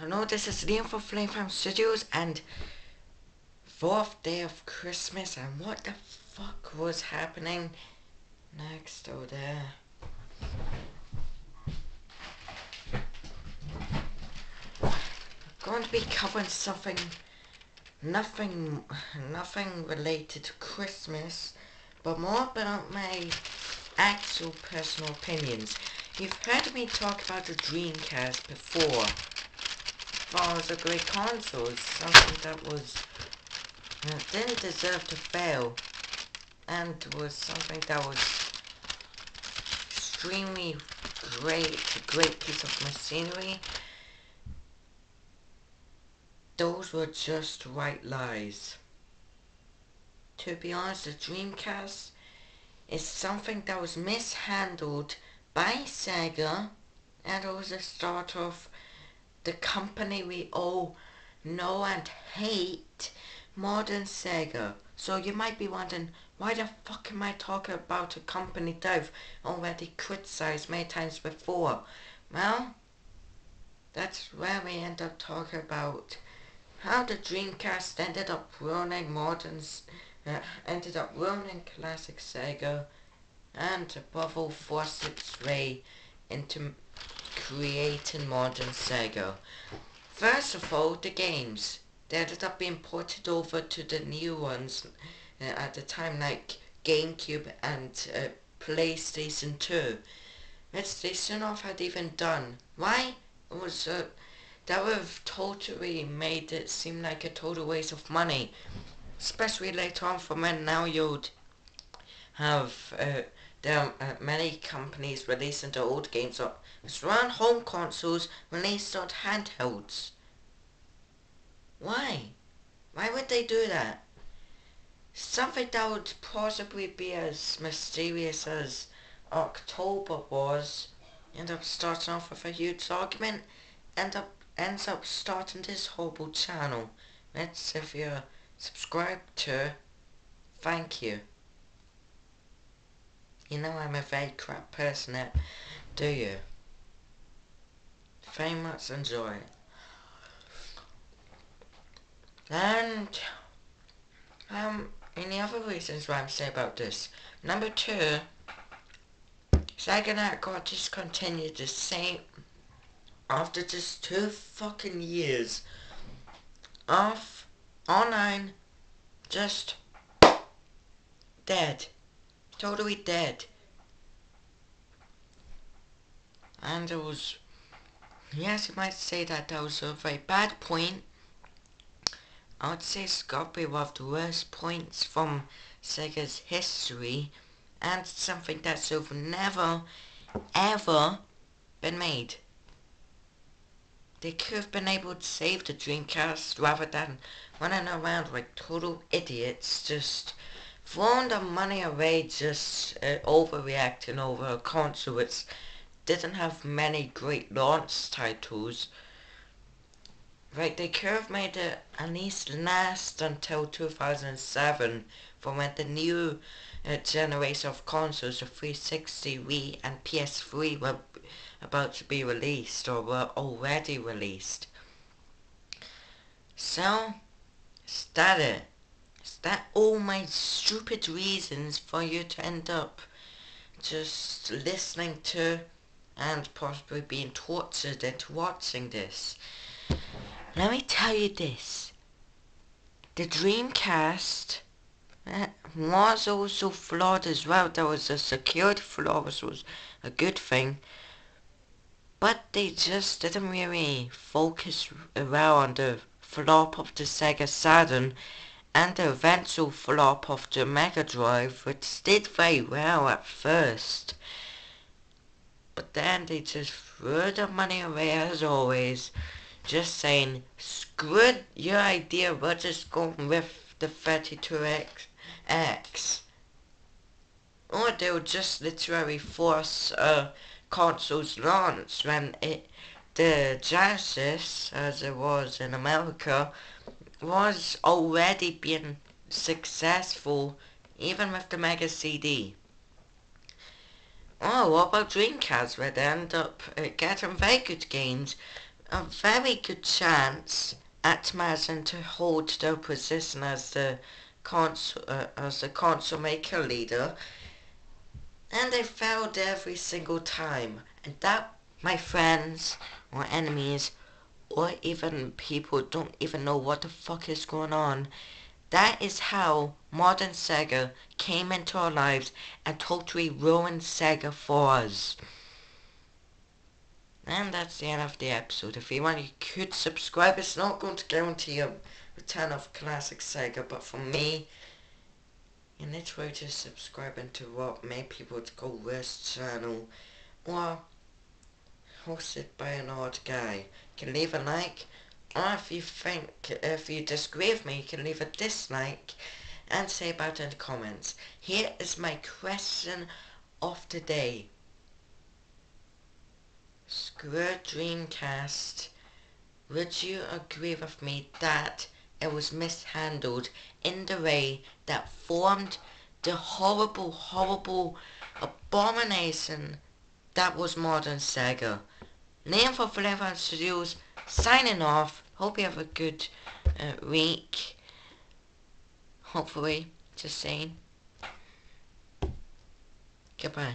Hello, this is Liam for Flamefam Studios, and 4th day of Christmas, and what the fuck was happening next over there? I'm going to be covering something, nothing related to Christmas, but more about my actual personal opinions. You've heard me talk about the Dreamcast before. Well, it was a great console, something that was didn't deserve to fail, and was something that was extremely great, a great piece of machinery. Those were just white lies. To be honest, the Dreamcast is something that was mishandled by SEGA, and it was the start of the company we all know and hate, Modern SEGA. So you might be wondering, why the fuck am I talking about a company that I've already criticized many times before? Well, that's where we end up talking about how the Dreamcast ended up ruining classic SEGA, and above all forced its way into creating modern SEGA. First of all, the games. They ended up being ported over to the new ones at the time, like GameCube and PlayStation 2, which they soon off had even done. Why? It was that would have totally made it seem like a total waste of money, especially later on from when now you'd have there are many companies releasing their old games around home consoles released on handhelds. Why? Why would they do that? Something that would possibly be as mysterious as October was, end up starting off with a huge argument, ends up starting this horrible channel. Which, if you're subscribed to, thank you. You know I'm a very crap person, do you? Very much enjoy it. And any other reasons why I'm saying about this? Number 2, SEGA got discontinued the same after just 2 fucking years of online, just dead, totally dead. And it was, yes, you might say that was a very bad point. I would say it's got to be one of the worst points from SEGA's history, and something that's never, ever been made. They could have been able to save the Dreamcast rather than running around like total idiots, just throwing the money away, just overreacting over a console which didn't have many great launch titles. Right, they could have made it at least last until 2007, from when the new generation of consoles, the 360, Wii and PS3 were about to be released, or were already released. So, is that it? Is that all my stupid reasons for you to end up just listening to and possibly being tortured into watching this? Let me tell you this. The Dreamcast was also flawed as well. There was a security flaw, which was a good thing. But they just didn't really focus well on the flop of the Sega Saturn and the eventual flop of the Mega Drive, which did very well at first. But then they just threw the money away as always, just saying, screw your idea, we're just going with the 32X. Or they would just literally force a console's launch when the Genesis, as it was in America, was already being successful, even with the Mega CD. Oh, what about Dreamcast, where they end up getting very good games, a very good chance at Amazon to hold their position as the console maker leader, and they failed every single time. And that, my friends, or enemies, or even people who don't even know what the fuck is going on, that is how Modern SEGA came into our lives and totally ruined SEGA for us. And that's the end of the episode. If you want, you could subscribe. It's not going to guarantee a return of classic SEGA, but for me, you literally just subscribing to what made people to go worst channel, or hosted by an odd guy. You can leave a like, or if you disagree with me, you can leave a dislike and say about it in the comments. Here is my question of the day. Screw Dreamcast. Would you agree with me that it was mishandled in the way that formed the horrible, horrible abomination that was Modern SEGA? Name for Flavor Studios, signing off. Hope you have a good week. Hopefully, just saying. Goodbye.